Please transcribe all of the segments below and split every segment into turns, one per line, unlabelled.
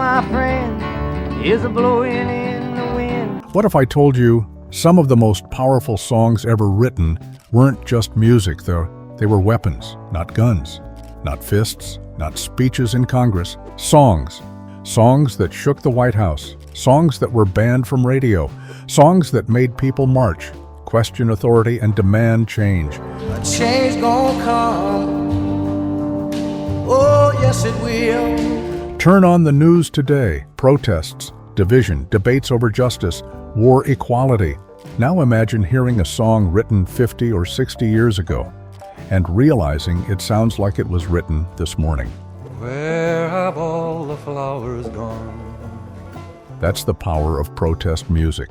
my friend, is a blowin' in the wind.
What if I told you some of the most powerful songs ever written weren't just music, though? They were weapons, not guns, not fists, not speeches in Congress. Songs. Songs that shook the White House. Songs that were banned from radio. Songs that made people march, question authority, and demand change.
A change gonna come. Oh, yes it will.
Turn on the news today. Protests, division, debates over justice, war, equality. Now imagine hearing a song written 50 or 60 years ago and realizing it sounds like it was written this morning.
Where have all the flowers gone?
That's the power of protest music.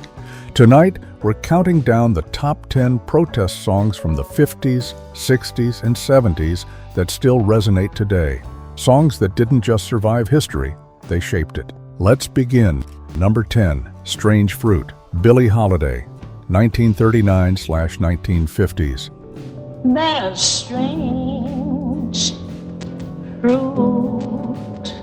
Tonight, we're counting down the top 10 protest songs from the 50s, 60s, and 70s that still resonate today. Songs that didn't just survive history, they shaped it. Let's begin. Number 10, Strange Fruit, Billie Holiday, 1939/1950s.
There's strange fruit.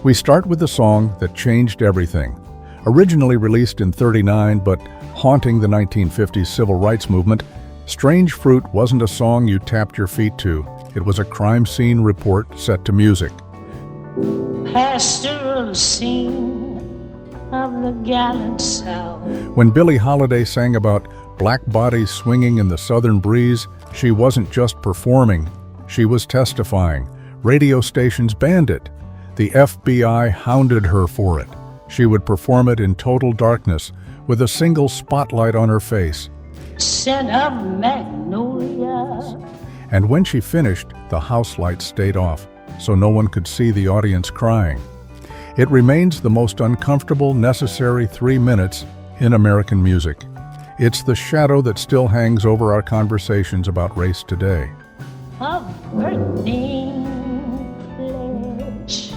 We start with a song that changed everything. Originally released in '39 but haunting the 1950s civil rights movement, Strange Fruit wasn't a song you tapped your feet to. It was a crime scene report set to music.
Pastoral scene of the gallant South.
When Billie Holiday sang about black bodies swinging in the southern breeze, she wasn't just performing, she was testifying. Radio stations banned it. The FBI hounded her for it. She would perform it in total darkness, with a single spotlight on her face.
Scent of magnolia.
And when she finished, the house lights stayed off, so no one could see the audience crying. It remains the most uncomfortable, necessary 3 minutes in American music. It's the shadow that still hangs over our conversations about race today.
Of burning flesh.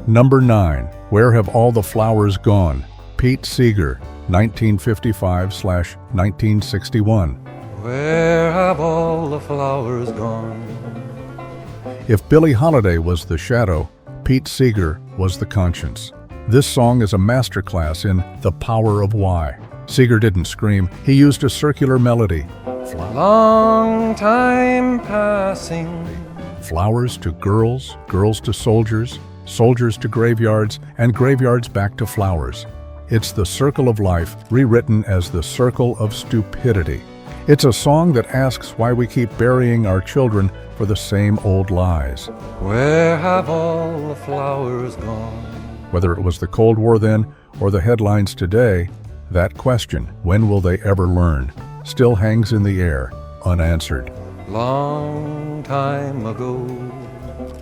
Number 9, Where Have All the Flowers Gone? Pete Seeger, 1955/1961.
Where have all the flowers gone?
If Billie Holiday was the shadow, Pete Seeger was the conscience. This song is a masterclass in the power of why. Seeger didn't scream, he used a circular melody.
Long time passing.
Flowers to girls, girls to soldiers, soldiers to graveyards, and graveyards back to flowers. It's the circle of life, rewritten as the circle of stupidity. It's a song that asks why we keep burying our children for the same old lies.
Where have all the flowers gone?
Whether it was the Cold War then or the headlines today, that question, when will they ever learn, still hangs in the air, unanswered.
Long time ago.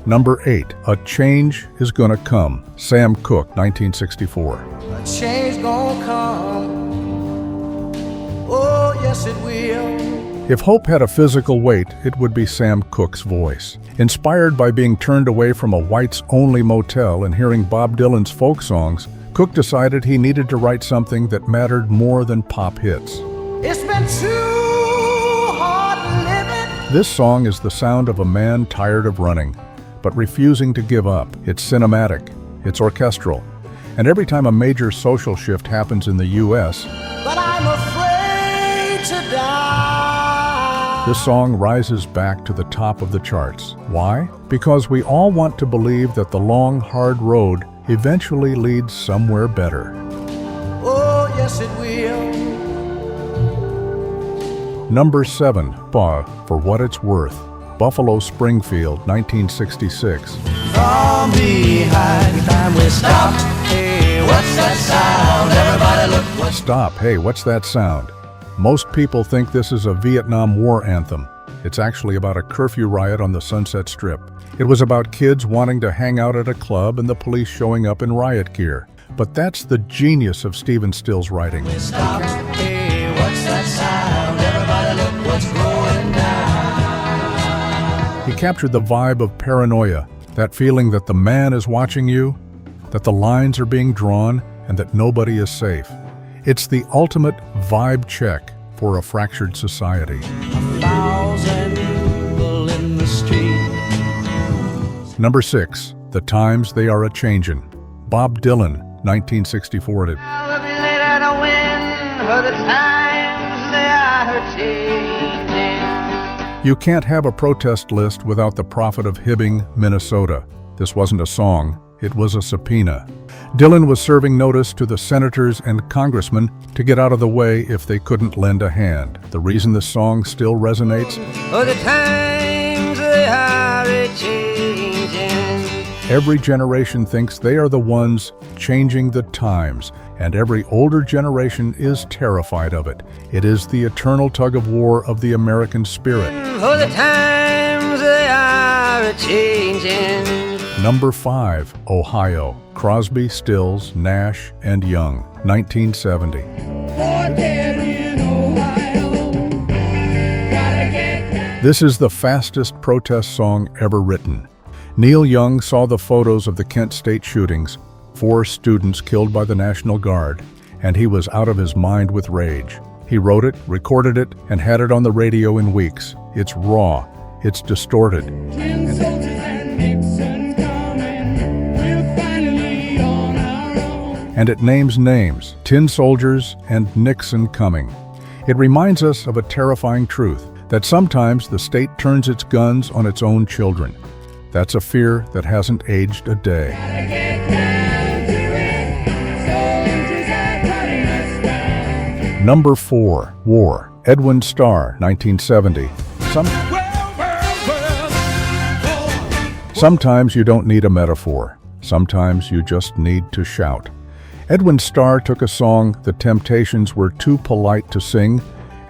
Number 8, A Change Is Gonna Come, Sam Cooke, 1964.
A change gonna come. Oh, yes it will.
If hope had a physical weight, it would be Sam Cooke's voice. Inspired by being turned away from a whites-only motel and hearing Bob Dylan's folk songs, Cooke decided he needed to write something that mattered more than pop hits.
It's been too hard living.
This song is the sound of a man tired of running, but refusing to give up. It's cinematic, it's orchestral, and every time a major social shift happens in the U.S.,
But I'm afraid to die.
this song rises back to the top of the charts. Why? Because we all want to believe that the long, hard road eventually leads somewhere better.
Oh, yes it will.
Number 7, For What It's Worth, Buffalo Springfield, 1966.
From behind, time we stopped. Hey, what's that sound? Everybody look what.
Stop, hey, what's that sound? Most people think this is a Vietnam War anthem. It's actually about a curfew riot on the Sunset Strip. It was about kids wanting to hang out at a club and the police showing up in riot gear. But that's the genius of Stephen Still's writing.
We stopped. Hey, what's that sound? Everybody look what's going down.
He captured the vibe of paranoia, that feeling that the man is watching you, that the lines are being drawn, and that nobody is safe. It's the ultimate vibe check for a fractured society.
1,000 people in the street.
Number 6, The times they are a-changin'. Bob Dylan, 1964.
I will be later to win, for the times they are changing.
You can't have a protest list without the prophet of Hibbing, Minnesota. This wasn't a song, it was a subpoena. Dylan was serving notice to the senators and congressmen to get out of the way if they couldn't lend a hand. The reason this song still resonates?
For the times they are changing.
Every generation thinks they are the ones changing the times, and every older generation is terrified of it. It is the eternal tug-of-war of the American spirit.
For the times they are changing.
Number 5, Ohio. Crosby, Stills, Nash, and Young, 1970. This is the fastest protest song ever written. Neil Young saw the photos of the Kent State shootings, 4 students killed by the National Guard, and he was out of his mind with rage. He wrote it, recorded it, and had it on the radio in weeks. It's raw, it's distorted. And it names names, tin soldiers and Nixon coming. It reminds us of a terrifying truth, that sometimes the state turns its guns on its own children. That's a fear that hasn't aged a day. Number 4, War. Edwin Starr, 1970. Sometimes you don't need a metaphor. Sometimes you just need to shout. Edwin Starr took a song the Temptations were too polite to sing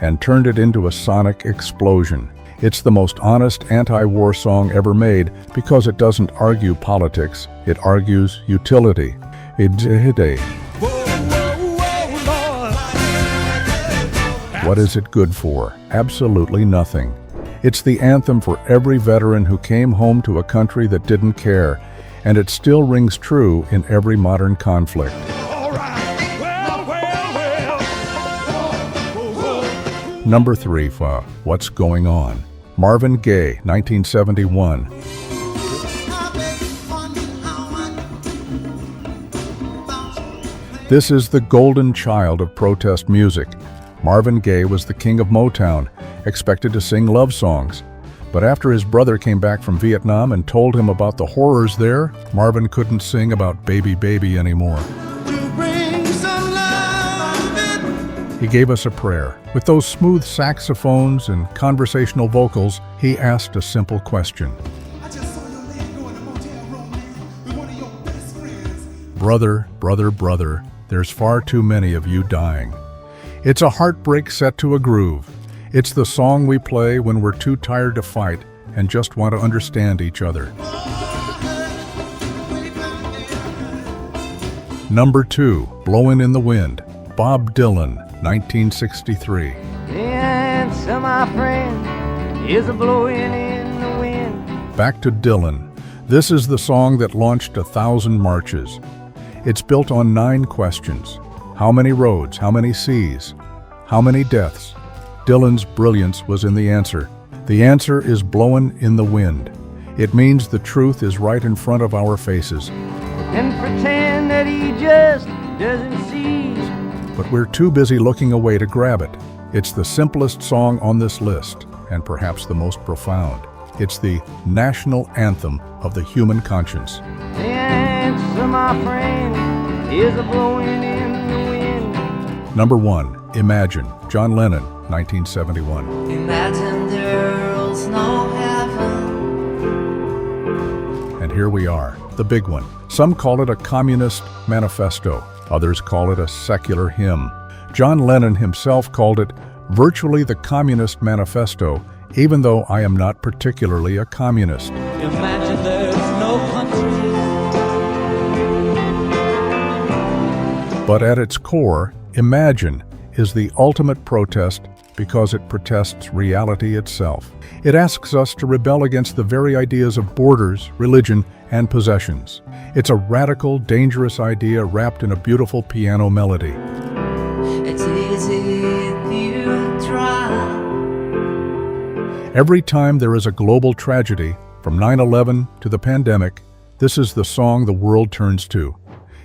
and turned it into a sonic explosion. It's the most honest anti-war song ever made because it doesn't argue politics, it argues utility. What is it good for? Absolutely nothing. It's the anthem for every veteran who came home to a country that didn't care, and it still rings true in every modern conflict. Number 3, What's Going On? Marvin Gaye, 1971. This is the golden child of protest music. Marvin Gaye was the king of Motown, expected to sing love songs. But after his brother came back from Vietnam and told him about the horrors there, Marvin couldn't sing about Baby Baby anymore. He gave us a prayer. With those smooth saxophones and conversational vocals, he asked a simple question. Brother, brother, brother, there's far too many of you dying. It's a heartbreak set to a groove. It's the song we play when we're too tired to fight and just want to understand each other. Number 2, Blowin' in the Wind. Bob Dylan, 1963.
The answer, my friend, is a blowing in the wind.
Back to Dylan. This is the song that launched 1,000 marches. It's built on 9 questions. How many roads? How many seas? How many deaths? Dylan's brilliance was in the answer. The answer is blowin' in the wind. It means the truth is right in front of our faces.
And pretend that he just doesn't see.
But we're too busy looking away to grab it. It's the simplest song on this list, and perhaps the most profound. It's the national anthem of the human conscience.
The answer, my friend, is a blowing in the wind.
Number 1, Imagine. John Lennon, 1971.
Imagine there's no heaven.
And here we are, the big one. Some call it a communist manifesto. Others call it a secular hymn. John Lennon himself called it virtually the Communist Manifesto, even though I am not particularly a communist.
Imagine there's no country.
But at its core, Imagine is the ultimate protest because it protests reality itself. It asks us to rebel against the very ideas of borders, religion, and possessions. It's a radical, dangerous idea wrapped in a beautiful piano melody.
It's easy if you try.
Every time there is a global tragedy, from 9/11 to the pandemic, this is the song the world turns to.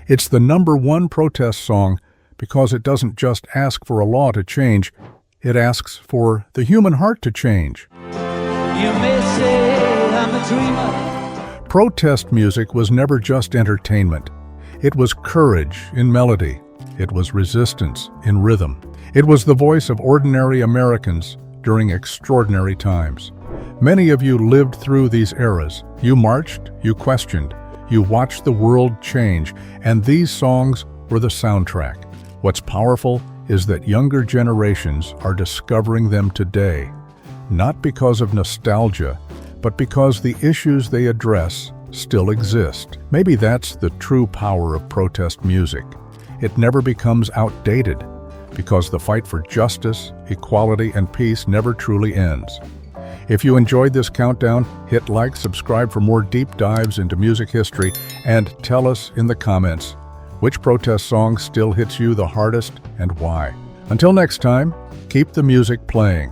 It's the #1 protest song because it doesn't just ask for a law to change, it asks for the human heart to change.
You may say I'm a dreamer.
Protest music was never just entertainment. It was courage in melody. It was resistance in rhythm. It was the voice of ordinary Americans during extraordinary times. Many of you lived through these eras. You marched, you questioned, you watched the world change, and these songs were the soundtrack. What's powerful is that younger generations are discovering them today, not because of nostalgia, but because the issues they address still exist. Maybe that's the true power of protest music. It never becomes outdated, because the fight for justice, equality, and peace never truly ends. If you enjoyed this countdown, hit like, subscribe for more deep dives into music history, and tell us in the comments which protest song still hits you the hardest and why. Until next time, keep the music playing.